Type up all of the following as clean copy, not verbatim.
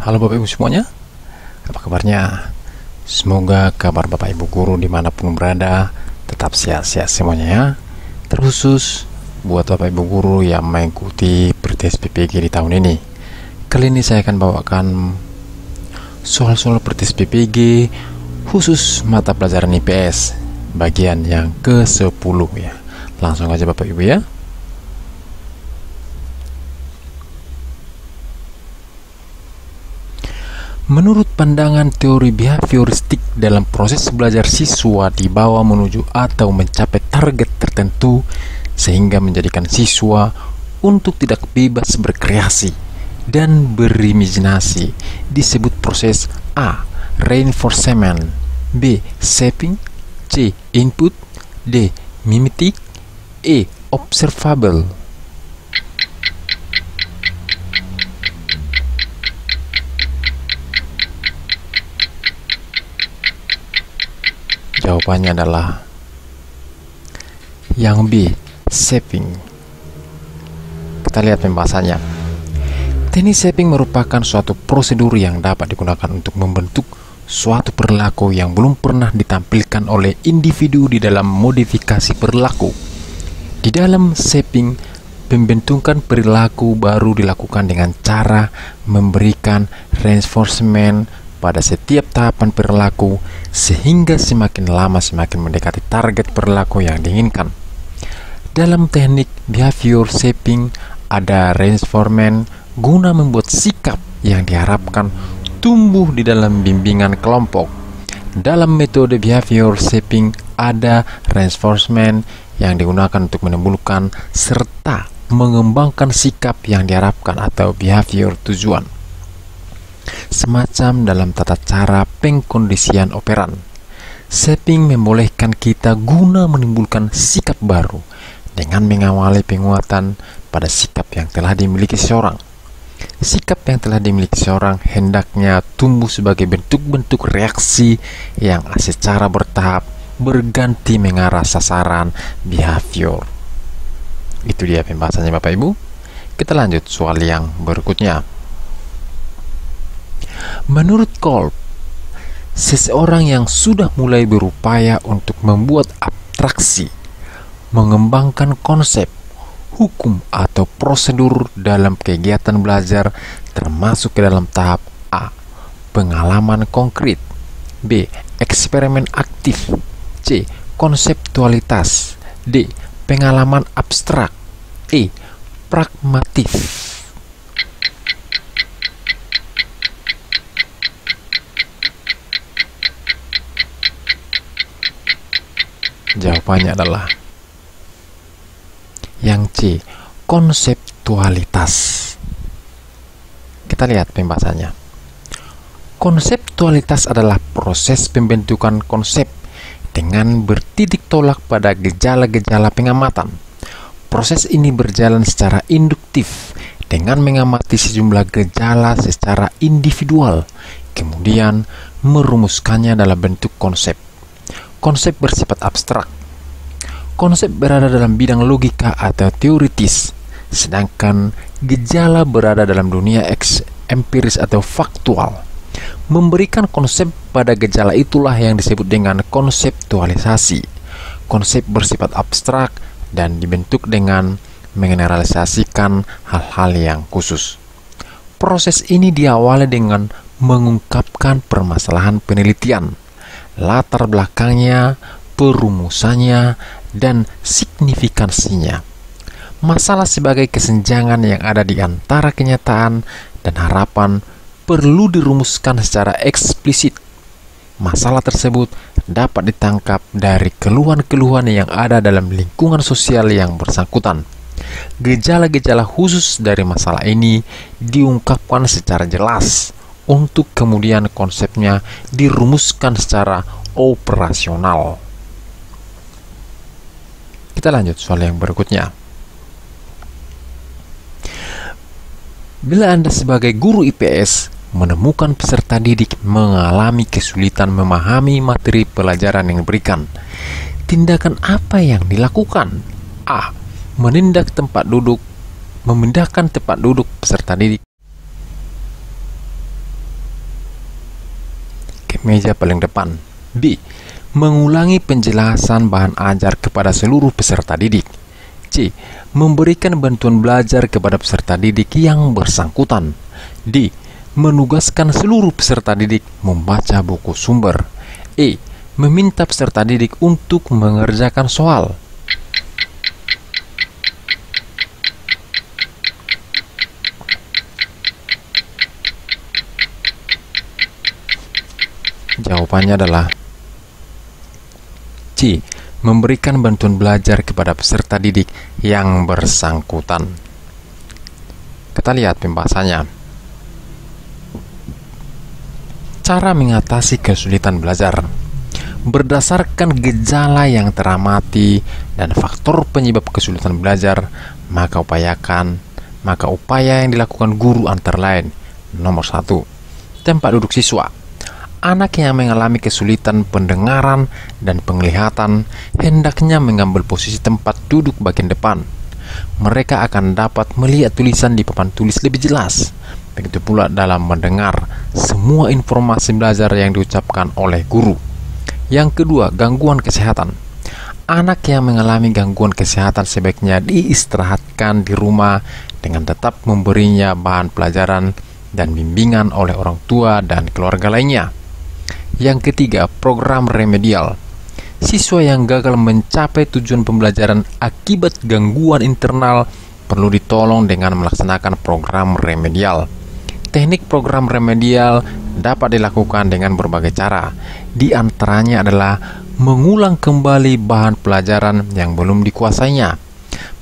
Halo Bapak Ibu semuanya, apa kabarnya? Semoga kabar Bapak Ibu guru dimanapun berada tetap sehat-sehat semuanya ya. Terkhusus buat Bapak Ibu guru yang mengikuti pretest PPG di tahun ini. Kali ini saya akan bawakan soal-soal pretest PPG khusus mata pelajaran IPS bagian yang ke-10 ya. Langsung aja Bapak Ibu ya. Menurut pandangan teori behavioristik, dalam proses belajar siswa dibawa menuju atau mencapai target tertentu sehingga menjadikan siswa untuk tidak bebas berkreasi dan berimajinasi disebut proses A. Reinforcement, B. Shaping, C. Input, D. Mimetic, E. Observable. Jawabannya adalah yang B, shaping. Kita lihat pembahasannya. Teknik shaping merupakan suatu prosedur yang dapat digunakan untuk membentuk suatu perilaku yang belum pernah ditampilkan oleh individu di dalam modifikasi perilaku. Di dalam shaping, pembentukan perilaku baru dilakukan dengan cara memberikan reinforcement pada setiap tahapan perilaku sehingga semakin lama semakin mendekati target perilaku yang diinginkan. Dalam teknik behavior shaping ada reinforcement guna membuat sikap yang diharapkan tumbuh di dalam bimbingan kelompok. Dalam metode behavior shaping ada reinforcement yang digunakan untuk menimbulkan serta mengembangkan sikap yang diharapkan atau behavior tujuan. Semacam dalam tata cara pengkondisian operan, shaping membolehkan kita guna menimbulkan sikap baru dengan mengawali penguatan pada sikap yang telah dimiliki seseorang. Sikap yang telah dimiliki seseorang hendaknya tumbuh sebagai bentuk-bentuk reaksi yang secara bertahap berganti mengarah sasaran behavior. Itu dia pembahasannya Bapak Ibu. Kita lanjut soal yang berikutnya. Menurut Kolb, seseorang yang sudah mulai berupaya untuk membuat abstraksi, mengembangkan konsep, hukum atau prosedur dalam kegiatan belajar termasuk ke dalam tahap A. Pengalaman konkret, B. Eksperimen aktif, C. Konseptualitas, D. Pengalaman abstrak, E. Pragmatif. Jawabannya adalah yang C, konseptualitas. Kita lihat pembahasannya. Konseptualitas adalah proses pembentukan konsep dengan bertitik tolak pada gejala-gejala pengamatan. Proses ini berjalan secara induktif dengan mengamati sejumlah gejala secara individual, kemudian merumuskannya dalam bentuk konsep. Konsep bersifat abstrak. Konsep berada dalam bidang logika atau teoritis, sedangkan gejala berada dalam dunia empiris atau faktual. Memberikan konsep pada gejala itulah yang disebut dengan konseptualisasi. Konsep bersifat abstrak dan dibentuk dengan mengeneralisasikan hal-hal yang khusus. Proses ini diawali dengan mengungkapkan permasalahan penelitian, latar belakangnya, perumusannya, dan signifikansinya. Masalah sebagai kesenjangan yang ada di antara kenyataan dan harapan perlu dirumuskan secara eksplisit. Masalah tersebut dapat ditangkap dari keluhan-keluhan yang ada dalam lingkungan sosial yang bersangkutan. Gejala-gejala khusus dari masalah ini diungkapkan secara jelas untuk kemudian konsepnya dirumuskan secara operasional. Kita lanjut soal yang berikutnya. Bila Anda sebagai guru IPS menemukan peserta didik mengalami kesulitan memahami materi pelajaran yang diberikan. Tindakan apa yang dilakukan? A. Memindahkan tempat duduk peserta didik ke meja paling depan. B. Mengulangi penjelasan bahan ajar kepada seluruh peserta didik. C. Memberikan bantuan belajar kepada peserta didik yang bersangkutan. D. Menugaskan seluruh peserta didik membaca buku sumber. E. Meminta peserta didik untuk mengerjakan soal. Jawabannya adalah C. Memberikan bantuan belajar kepada peserta didik yang bersangkutan. Kita lihat pembahasannya. Cara mengatasi kesulitan belajar. Berdasarkan gejala yang teramati dan faktor penyebab kesulitan belajar, maka upaya yang dilakukan guru antara lain. Nomor 1. Tempat duduk siswa. Anak yang mengalami kesulitan pendengaran dan penglihatan hendaknya mengambil posisi tempat duduk bagian depan. Mereka akan dapat melihat tulisan di papan tulis lebih jelas. Begitu pula dalam mendengar semua informasi belajar yang diucapkan oleh guru. Yang kedua, gangguan kesehatan. Anak yang mengalami gangguan kesehatan sebaiknya diistirahatkan di rumah dengan tetap memberinya bahan pelajaran dan bimbingan oleh orang tua dan keluarga lainnya. Yang ketiga, program remedial. Siswa yang gagal mencapai tujuan pembelajaran akibat gangguan internal perlu ditolong dengan melaksanakan program remedial. Teknik program remedial dapat dilakukan dengan berbagai cara. Di antaranya adalah mengulang kembali bahan pelajaran yang belum dikuasainya,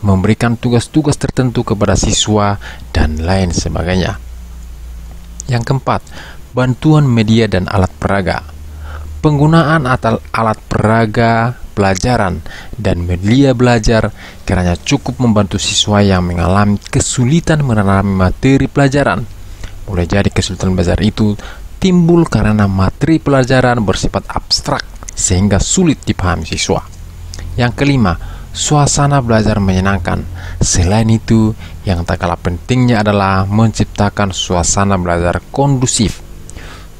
memberikan tugas-tugas tertentu kepada siswa, dan lain sebagainya. Yang keempat, bantuan media dan alat peraga. Penggunaan alat peraga pelajaran dan media belajar kiranya cukup membantu siswa yang mengalami kesulitan memahami materi pelajaran. Boleh jadi kesulitan belajar itu timbul karena materi pelajaran bersifat abstrak sehingga sulit dipahami siswa. Yang kelima, suasana belajar menyenangkan. Selain itu, yang tak kalah pentingnya adalah menciptakan suasana belajar kondusif.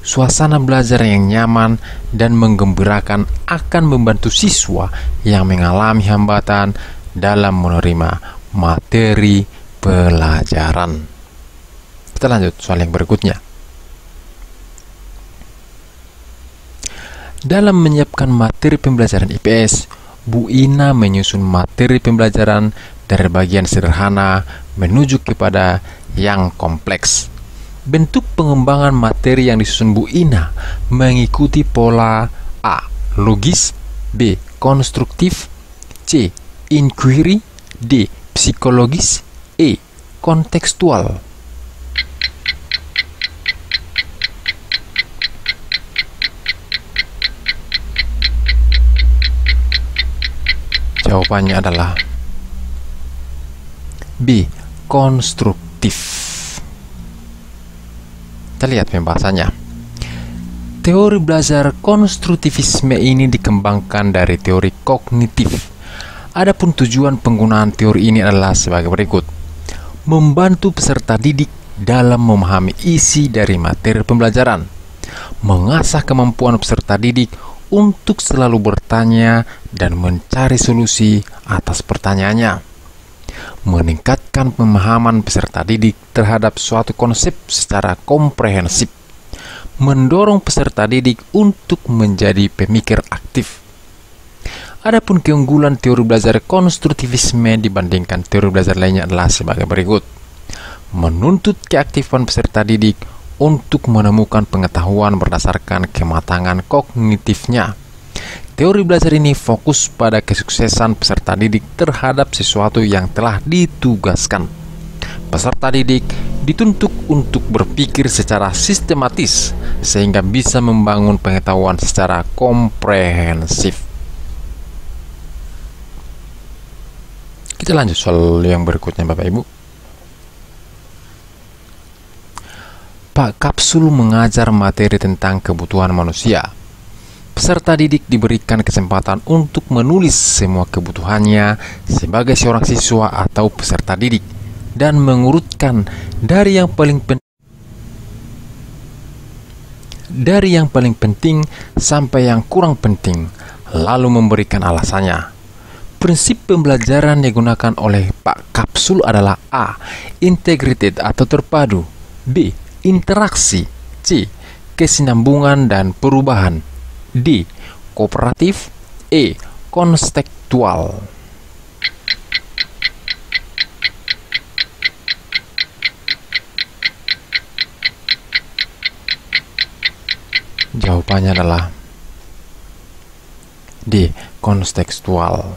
Suasana belajar yang nyaman dan menggembirakan akan membantu siswa yang mengalami hambatan dalam menerima materi pelajaran. Kita lanjut soal yang berikutnya. Dalam menyiapkan materi pembelajaran IPS, Bu Ina menyusun materi pembelajaran dari bagian sederhana menuju kepada yang kompleks. Bentuk pengembangan materi yang disusun Bu Ina mengikuti pola A. Logis, B. Konstruktif, C. Inquiry, D. Psikologis, E. Kontekstual. Jawabannya adalah B. Konstruktif. Kita lihat pembahasannya. Teori belajar konstruktivisme ini dikembangkan dari teori kognitif. Adapun tujuan penggunaan teori ini adalah sebagai berikut: membantu peserta didik dalam memahami isi dari materi pembelajaran, mengasah kemampuan peserta didik untuk selalu bertanya dan mencari solusi atas pertanyaannya, meningkatkan pemahaman peserta didik terhadap suatu konsep secara komprehensif, mendorong peserta didik untuk menjadi pemikir aktif. Adapun keunggulan teori belajar konstruktivisme dibandingkan teori belajar lainnya adalah sebagai berikut: menuntut keaktifan peserta didik untuk menemukan pengetahuan berdasarkan kematangan kognitifnya. Teori belajar ini fokus pada kesuksesan peserta didik terhadap sesuatu yang telah ditugaskan. Peserta didik dituntut untuk berpikir secara sistematis sehingga bisa membangun pengetahuan secara komprehensif. Kita lanjut soal yang berikutnya, Bapak Ibu. Pak Kapsul mengajar materi tentang kebutuhan manusia. Peserta didik diberikan kesempatan untuk menulis semua kebutuhannya sebagai seorang siswa atau peserta didik dan mengurutkan dari yang paling penting sampai yang kurang penting, lalu memberikan alasannya. Prinsip pembelajaran yang digunakan oleh Pak Kapsul adalah A. Integrated atau terpadu, B. Interaksi, C. Kesinambungan dan perubahan, D. Kooperatif, E. Konstekstual. Jawabannya adalah D. Konstekstual.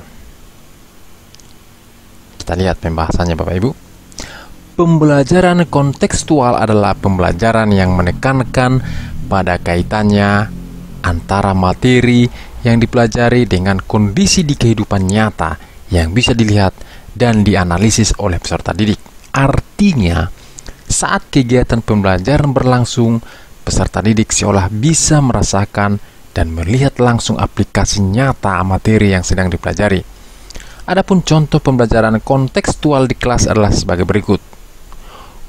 Kita lihat pembahasannya Bapak Ibu. Pembelajaran kontekstual adalah pembelajaran yang menekankan pada kaitannya antara materi yang dipelajari dengan kondisi di kehidupan nyata yang bisa dilihat dan dianalisis oleh peserta didik. Artinya, saat kegiatan pembelajaran berlangsung, peserta didik seolah bisa merasakan dan melihat langsung aplikasi nyata materi yang sedang dipelajari. Adapun contoh pembelajaran kontekstual di kelas adalah sebagai berikut.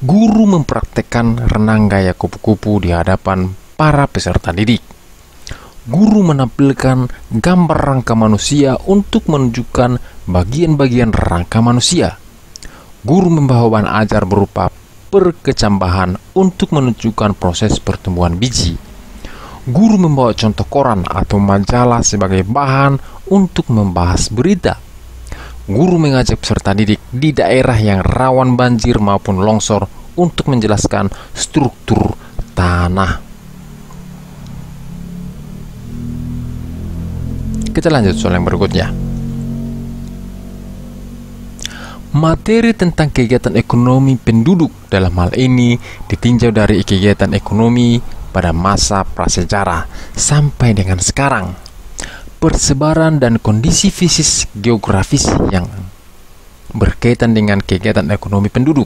Guru mempraktekkan renang gaya kupu-kupu di hadapan para peserta didik. Guru menampilkan gambar rangka manusia untuk menunjukkan bagian-bagian rangka manusia. Guru membawa bahan ajar berupa perkecambahan untuk menunjukkan proses pertumbuhan biji. Guru membawa contoh koran atau majalah sebagai bahan untuk membahas berita. Guru mengajak peserta didik di daerah yang rawan banjir maupun longsor untuk menjelaskan struktur tanah. Kita lanjut soal yang berikutnya. Materi tentang kegiatan ekonomi penduduk dalam hal ini ditinjau dari kegiatan ekonomi pada masa prasejarah sampai dengan sekarang. Persebaran dan kondisi fisik geografis yang berkaitan dengan kegiatan ekonomi penduduk.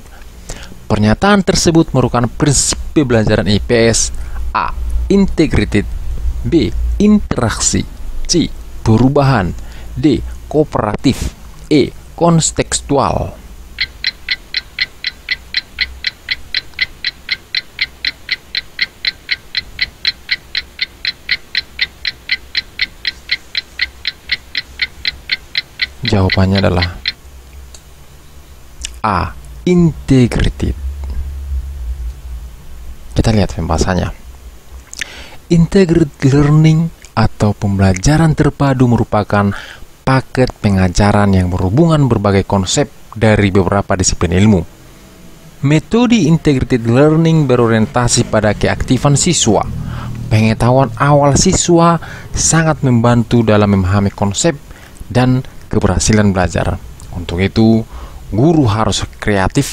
Pernyataan tersebut merupakan prinsip pembelajaran IPS. A. Integrated, B. Interaksi, C. Perubahan, D. Kooperatif, E. Konstekstual. Jawabannya adalah A. Integrated. Kita lihat pembahasannya. Integrated learning atau pembelajaran terpadu merupakan paket pengajaran yang berhubungan berbagai konsep dari beberapa disiplin ilmu. Metode integrated learning berorientasi pada keaktifan siswa. Pengetahuan awal siswa sangat membantu dalam memahami konsep dan keberhasilan belajar. Untuk itu, guru harus kreatif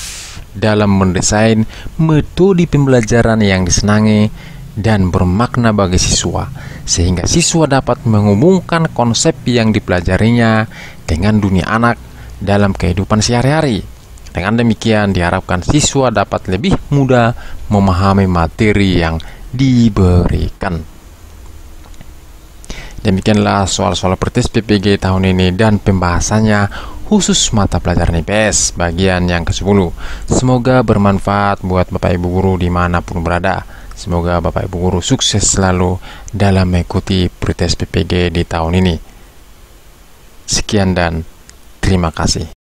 dalam mendesain metode pembelajaran yang disenangi dan bermakna bagi siswa, sehingga siswa dapat menghubungkan konsep yang dipelajarinya dengan dunia anak dalam kehidupan sehari-hari. Dengan demikian, diharapkan siswa dapat lebih mudah memahami materi yang diberikan. Demikianlah soal-soal praktis PPG tahun ini dan pembahasannya khusus mata pelajaran IPS bagian yang ke-10. Semoga bermanfaat buat Bapak Ibu Guru dimanapun berada. Semoga Bapak Ibu Guru sukses selalu dalam mengikuti pretest PPG di tahun ini. Sekian dan terima kasih.